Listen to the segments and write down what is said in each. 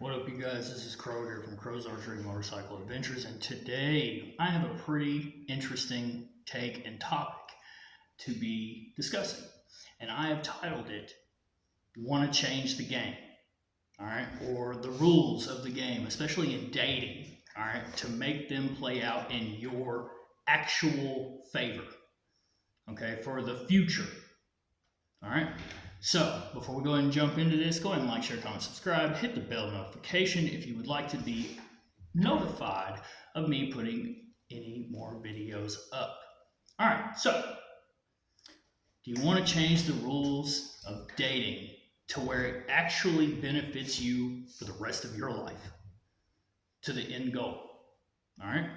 What up, you guys? This is Crow here from Crow's Archery Motorcycle Adventures, and today I have a pretty interesting take and topic to be discussing. And I have titled it, Want to Change the Game, all right? Or the rules of the game, especially in dating, all right? To make them play out in your actual favor, okay? For the future, all right? So, before we go ahead and jump into this, go ahead and like, share, comment, subscribe, hit the bell notification if you would like to be notified of me putting any more videos up. Alright, so, do you want to change the rules of dating to where it actually benefits you for the rest of your life? To the end goal. Alright?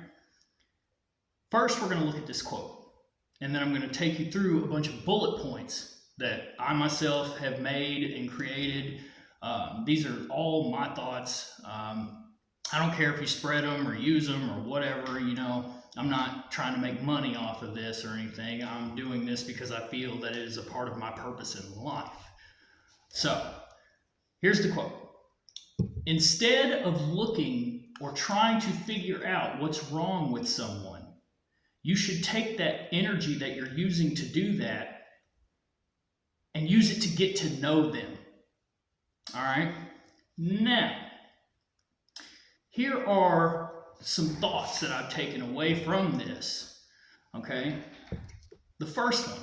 First, we're going to look at this quote, and then I'm going to take you through a bunch of bullet points that I myself have made and created. These are all my thoughts. I don't care if you spread them or use them or whatever, I'm not trying to make money off of this or anything. I'm doing this because I feel that it is a part of my purpose in life. So, here's the quote. Instead of looking or trying to figure out what's wrong with someone, you should take that energy that you're using to do that and use it to get to know them. All right? Now, here are some thoughts that I've taken away from this. Okay? The first one.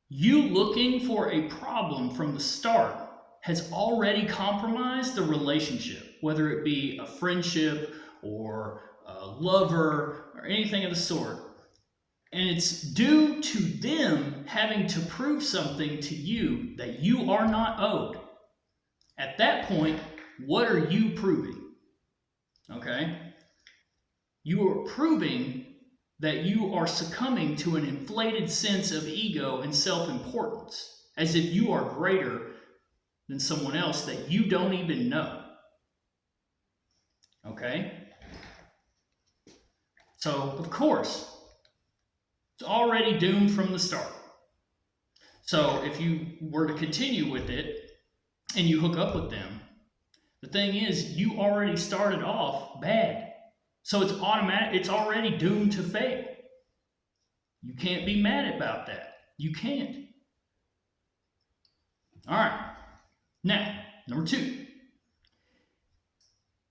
You looking for a problem from the start has already compromised the relationship, whether it be a friendship or a lover or anything of the sort. And it's due to them having to prove something to you that you are not owed. At that point, what are you proving? Okay? You are proving that you are succumbing to an inflated sense of ego and self-importance, as if you are greater than someone else that you don't even know. Okay? So, of course, it's already doomed from the start. So if you were to continue with it and you hook up with them, the thing is you already started off bad. So it's automatic, it's already doomed to fail. You can't be mad about that. You can't. All right. Now, number 2.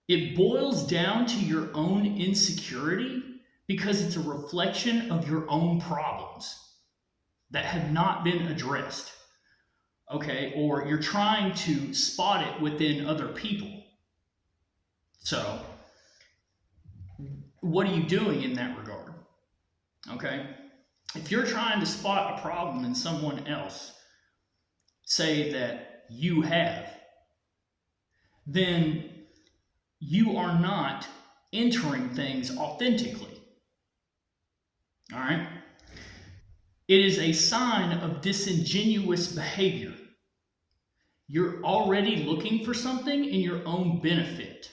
It boils down to your own insecurity because it's a reflection of your own problems that have not been addressed, okay? Or you're trying to spot it within other people. So, what are you doing in that regard, okay? If you're trying to spot a problem in someone else, say that you have, then you are not entering things authentically. All right? It is a sign of disingenuous behavior. You're already looking for something in your own benefit.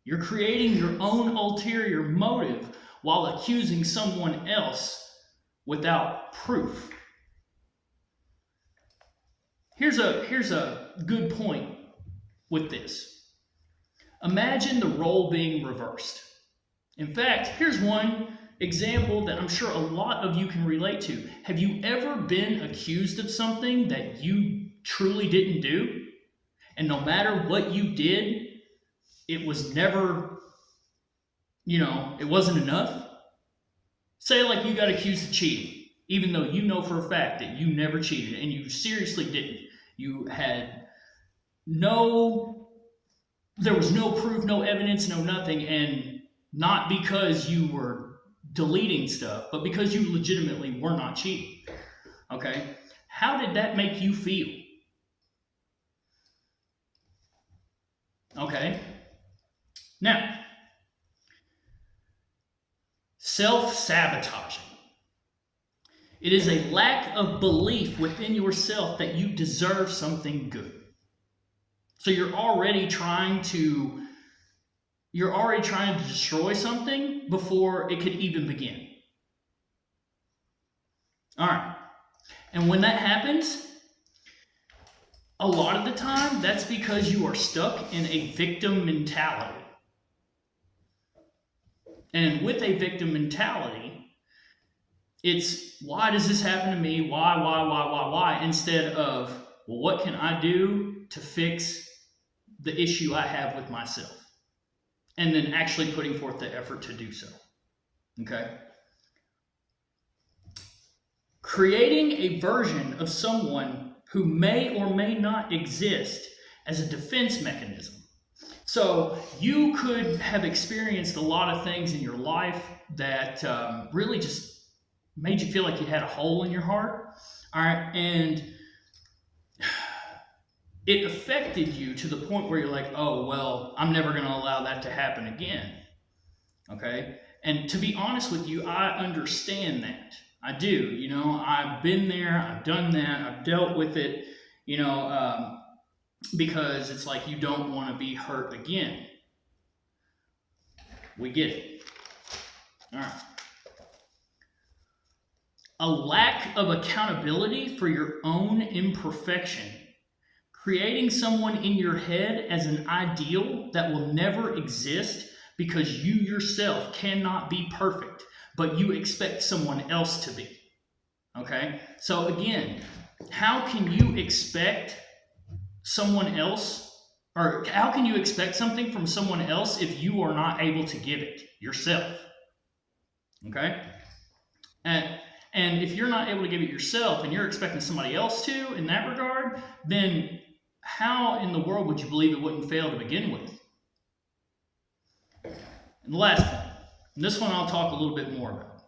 You're creating your own ulterior motive while accusing someone else without proof. Here's a good point with this. Imagine the role being reversed. In fact, here's one example that I'm sure a lot of you can relate to. Have you ever been accused of something that you truly didn't do? And no matter what you did, it was never, it wasn't enough? Say like you got accused of cheating, even though you know for a fact that you never cheated and you seriously didn't. You had there was no proof, no evidence, no nothing, and not because you were deleting stuff, but because you legitimately were not cheating. Okay? How did that make you feel? Okay? Now, self-sabotaging. It is a lack of belief within yourself that you deserve something good. So you're already trying to destroy something before it could even begin. All right. And when that happens, A lot of the time, that's because you are stuck in a victim mentality. And with a victim mentality, it's why does this happen to me? Why? Instead of, well, what can I do to fix the issue I have with myself? And then actually putting forth the effort to do so. Okay? Creating a version of someone who may or may not exist as a defense mechanism. So you could have experienced a lot of things in your life that really just made you feel like you had a hole in your heart. All right. And it affected you to the point where you're like, oh, well, I'm never going to allow that to happen again. Okay. And to be honest with you, I understand that. I do. You know, I've been there. I've done that. I've dealt with it, because it's like you don't want to be hurt again. We get it. All right. A lack of accountability for your own imperfection. Creating someone in your head as an ideal that will never exist because you yourself cannot be perfect, but you expect someone else to be. Okay? So again, how can you expect someone else, or how can you expect something from someone else if you are not able to give it yourself? Okay? And if you're not able to give it yourself and you're expecting somebody else to in that regard, then how in the world would you believe it wouldn't fail to begin with? And the last point, and this one I'll talk a little bit more about.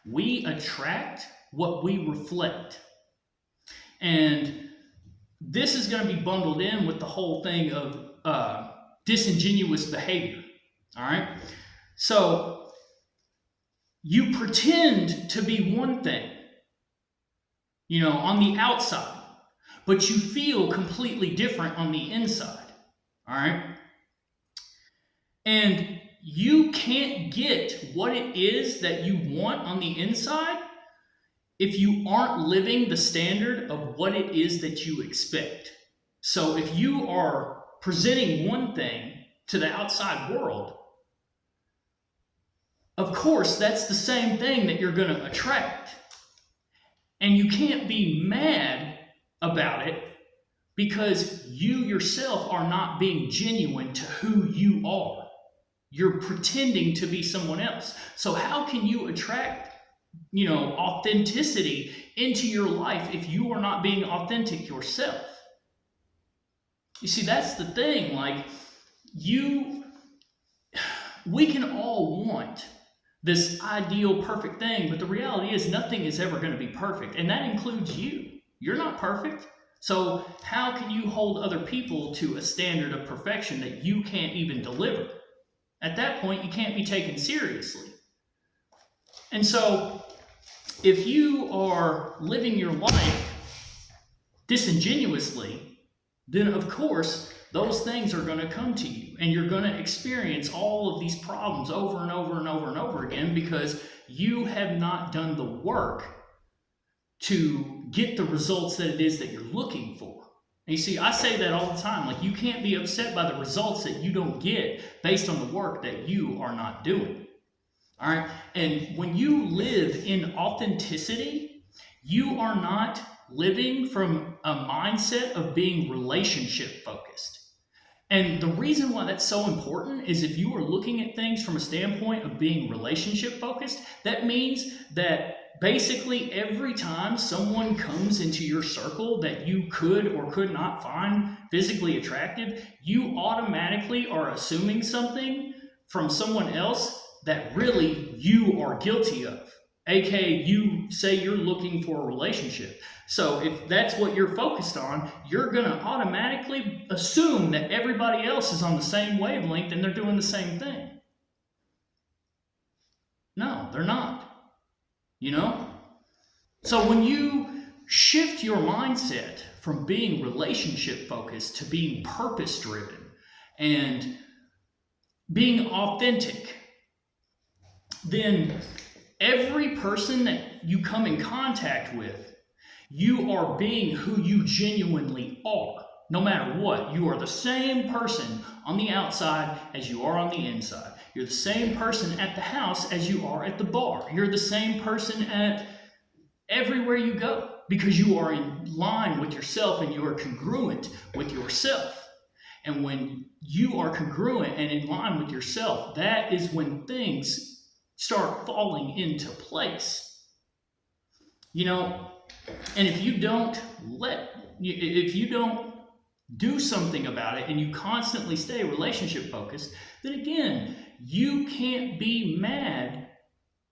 We attract what we reflect. And this is going to be bundled in with the whole thing of disingenuous behavior. All right? So you pretend to be one thing, on the outside, but you feel completely different on the inside. All right? And you can't get what it is that you want on the inside if you aren't living the standard of what it is that you expect. So if you are presenting one thing to the outside world, of course, that's the same thing that you're going to attract. And you can't be mad about it because you yourself are not being genuine to who you are. You're pretending to be someone else. So how can you attract, authenticity into your life if you are not being authentic yourself? You see, that's the thing. We can all want this ideal perfect thing, but the reality is nothing is ever going to be perfect, and that includes you. You're not perfect. So how can you hold other people to a standard of perfection that you can't even deliver? At that point, you can't be taken seriously. And so if you are living your life disingenuously, then of course those things are going to come to you, and you're going to experience all of these problems over and over and over and over again because you have not done the work to get the results that it is that you're looking for. And you see, I say that all the time. You can't be upset by the results that you don't get based on the work that you are not doing. All right? And when you live in authenticity, you are not living from a mindset of being relationship focused. And the reason why that's so important is if you are looking at things from a standpoint of being relationship focused, that means that basically every time someone comes into your circle that you could or could not find physically attractive, you automatically are assuming something from someone else that really you are guilty of. AKA, you say you're looking for a relationship. So if that's what you're focused on, you're going to automatically assume that everybody else is on the same wavelength and they're doing the same thing. No, they're not. So when you shift your mindset from being relationship focused to being purpose driven and being authentic, then every person that you come in contact with, You are being who you genuinely are. No matter what, you are the same person on the outside as you are on the inside. You're the same person at the house as you are at the bar. You're the same person at everywhere you go because you are in line with yourself and you are congruent with yourself. And when you are congruent and in line with yourself, that is when things start falling into place. And if you don't do something about it and you constantly stay relationship focused, then again, you can't be mad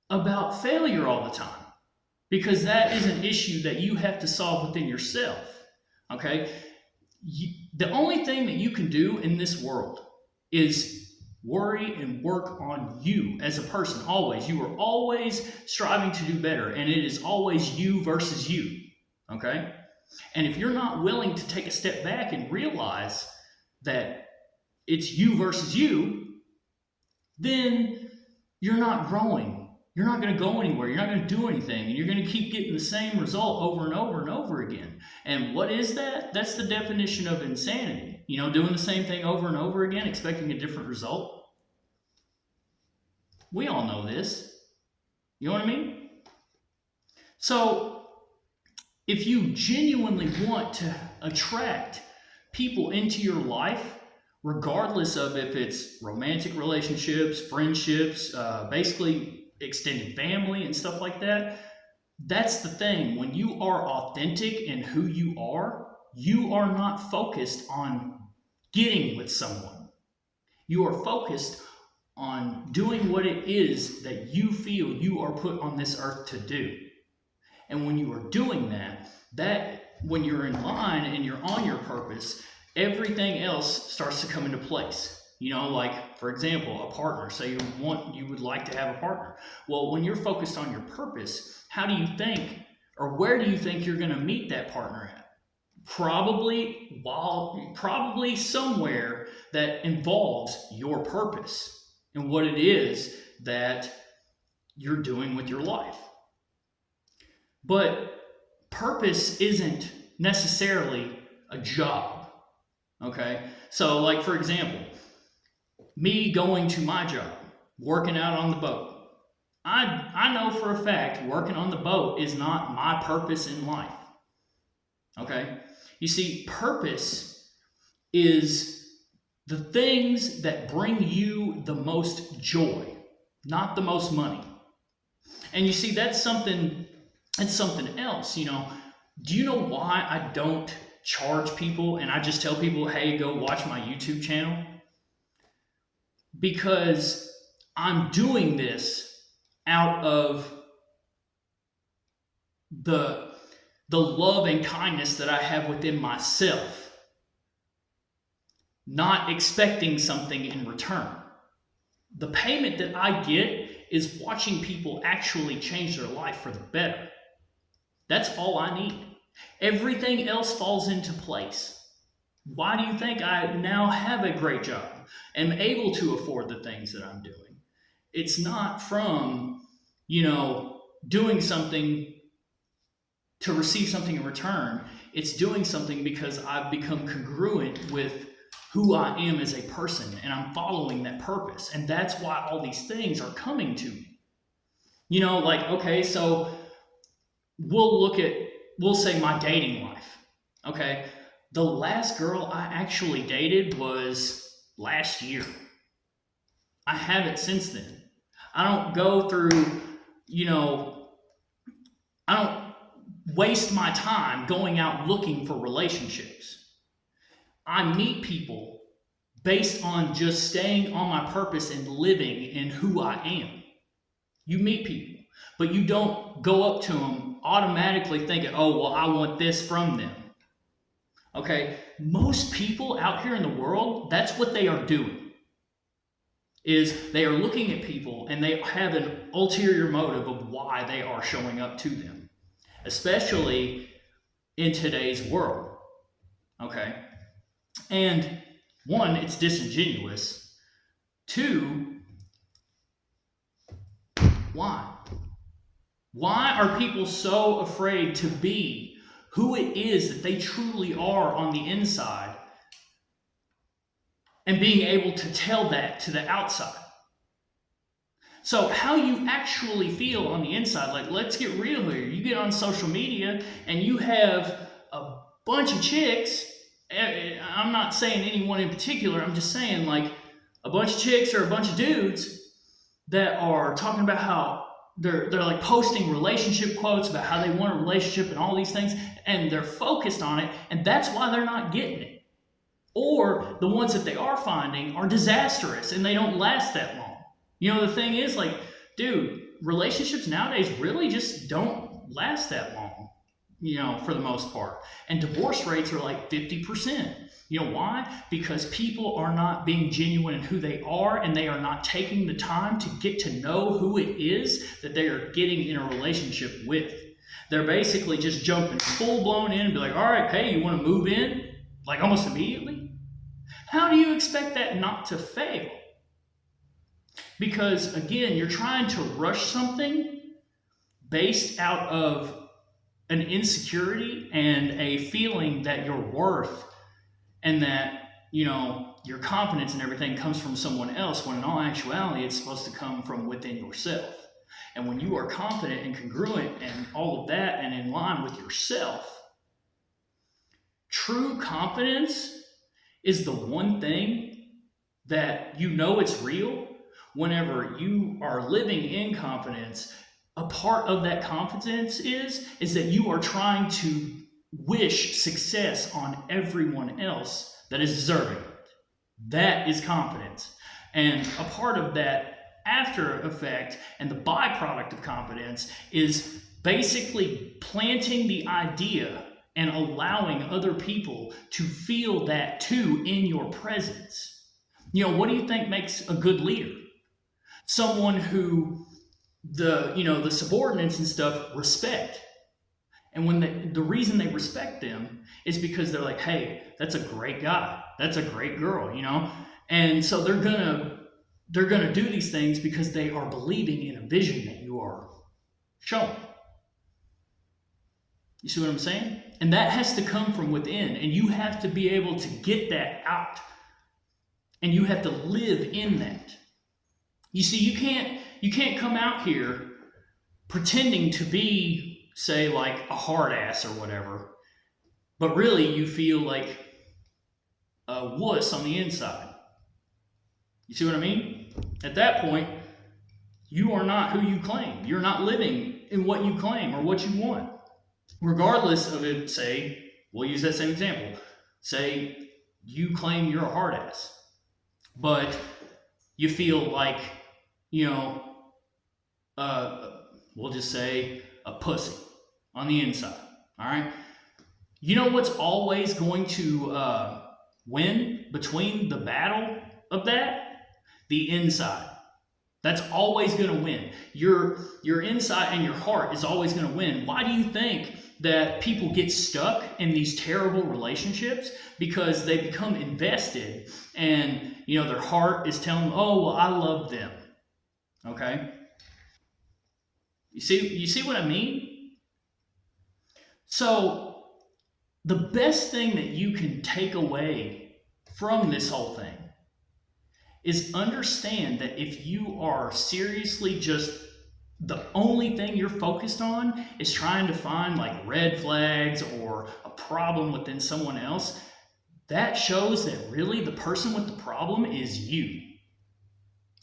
about failure all the time because that is an issue that you have to solve within yourself. Okay? The only thing that you can do in this world is worry and work on you as a person. Always. You are always striving to do better, and it is always you versus you. Okay? And if you're not willing to take a step back and realize that it's you versus you, then you're not growing. You're not going to go anywhere. You're not going to do anything. And you're going to keep getting the same result over and over and over again. And what is that? That's the definition of insanity. Doing the same thing over and over again, expecting a different result. We all know this. You know what I mean? So, if you genuinely want to attract people into your life, regardless of if it's romantic relationships, friendships, basically extended family and stuff like that, that's the thing. When you are authentic in who you are not focused on getting with someone. You are focused on doing what it is that you feel you are put on this earth to do. And when you are doing that when you're in line and you're on your purpose, everything else starts to come into place. Like, for example, a partner. Say you would like to have a partner. Well, when you're focused on your purpose, how do you think, or where do you think you're going to meet that partner at? Probably somewhere that involves your purpose and what it is that you're doing with your life. But purpose isn't necessarily a job. Okay? So, like, for example, me going to my job, working out on the boat. I know for a fact working on the boat is not my purpose in life. Okay? You see, purpose is the things that bring you the most joy, not the most money. And you see, that's something else. Do you know why I don't charge people and I just tell people, hey, go watch my YouTube channel? Because I'm doing this out of the love and kindness that I have within myself, not expecting something in return. The payment that I get is watching people actually change their life for the better. That's all I need. Everything else falls into place. Why do you think I now have a great job? Am able to afford the things that I'm doing? It's not from, doing something to receive something in return. It's doing something because I've become congruent with who I am as a person and I'm following that purpose. And that's why all these things are coming to me. Okay, so we'll say my dating life. Okay. The last girl I actually dated was last year. I haven't since then. I don't go through, I don't waste my time going out looking for relationships. I meet people based on just staying on my purpose and living in who I am. You meet people, but you don't go up to them automatically thinking, oh, well, I want this from them. Okay, most people out here in the world, that's what they are doing. Is they are looking at people and they have an ulterior motive of why they are showing up to them, especially in today's world. Okay, and one, it's disingenuous. Two, why? Why are people so afraid to be who it is that they truly are on the inside, and being able to tell that to the outside. So how you actually feel on the inside, like, let's get real here. You get on social media and you have a bunch of chicks. I'm not saying anyone in particular. I'm just saying, like, a bunch of chicks or a bunch of dudes that are talking about how they're like posting relationship quotes about how they want a relationship and all these things, and they're focused on it, and that's why they're not getting it. Or the ones that they are finding are disastrous and they don't last that long. You know, the thing is, like, dude, relationships nowadays really just don't last that long, you know, for the most part. And divorce rates are like 50%. You know why? Because people are not being genuine in who they are, and they are not taking the time to get to know who it is that they are getting in a relationship with. They're basically just jumping full blown in and be like, all right, hey, you want to move in? Like almost immediately? How do you expect that not to fail? Because again, you're trying to rush something based out of an insecurity and a feeling that your worth and that, you know, your confidence and everything comes from someone else, when in all actuality, it's supposed to come from within yourself. And when you are confident and congruent and all of that and in line with yourself, true confidence is the one thing that you know it's real. Whenever you are living in confidence, a part of that confidence is that you are trying to wish success on everyone else that is deserving. That is confidence. And a part of that after effect and the byproduct of confidence is basically planting the idea and allowing other people to feel that too in your presence. You know, what do you think makes a good leader? Someone who the subordinates and stuff respect. And when the reason they respect them is because they're like, hey, that's a great guy. That's a great girl, you know? And so they're gonna do these things because they are believing in a vision that you are showing. You see what I'm saying? And that has to come from within, and you have to be able to get that out. And you have to live in that. You see, you can't come out here pretending to be, say, like a hard ass or whatever, but really you feel like a wuss on the inside. You see what I mean? At that point, you are not who you claim. You're not living in what you claim or what you want. Regardless of it, say, we'll use that same example. Say you claim you're a hard ass, but you feel like, we'll just say a pussy on the inside. All right. You know what's always going to win between the battle of that? The inside. That's always going to win. Your inside and your heart is always going to win. Why do you think that people get stuck in these terrible relationships? Because they become invested, and their heart is telling them, oh, well, I love them. Okay? You see what I mean? So the best thing that you can take away from this whole thing is understand that if you are seriously just the only thing you're focused on is trying to find like red flags or a problem within someone else, that shows that really the person with the problem is you.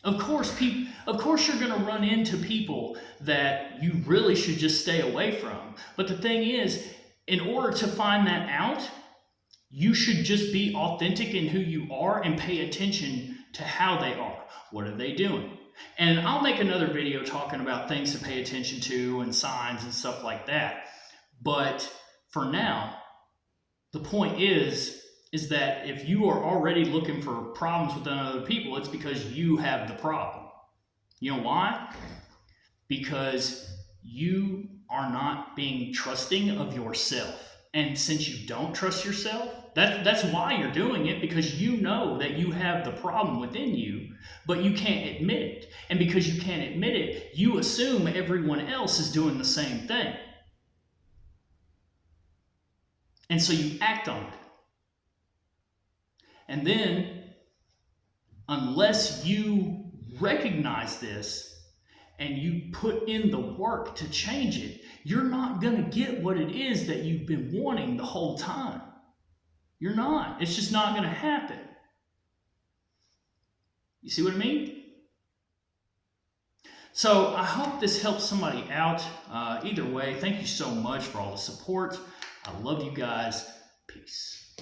Of course, you're going to run into people that you really should just stay away from. But the thing is, in order to find that out, you should just be authentic in who you are and pay attention to how they are. What are they doing? And I'll make another video talking about things to pay attention to and signs and stuff like that. But for now, the point is that if you are already looking for problems with other people, it's because you have the problem. You know why? Because you are not being trusting of yourself. And since you don't trust yourself, that's why you're doing it, because you know that you have the problem within you, but you can't admit it. And because you can't admit it, you assume everyone else is doing the same thing. And so you act on it. And then, unless you recognize this and you put in the work to change it, you're not going to get what it is that you've been wanting the whole time. You're not. It's just not going to happen. You see what I mean? So I hope this helps somebody out. Either way, thank you so much for all the support. I love you guys. Peace.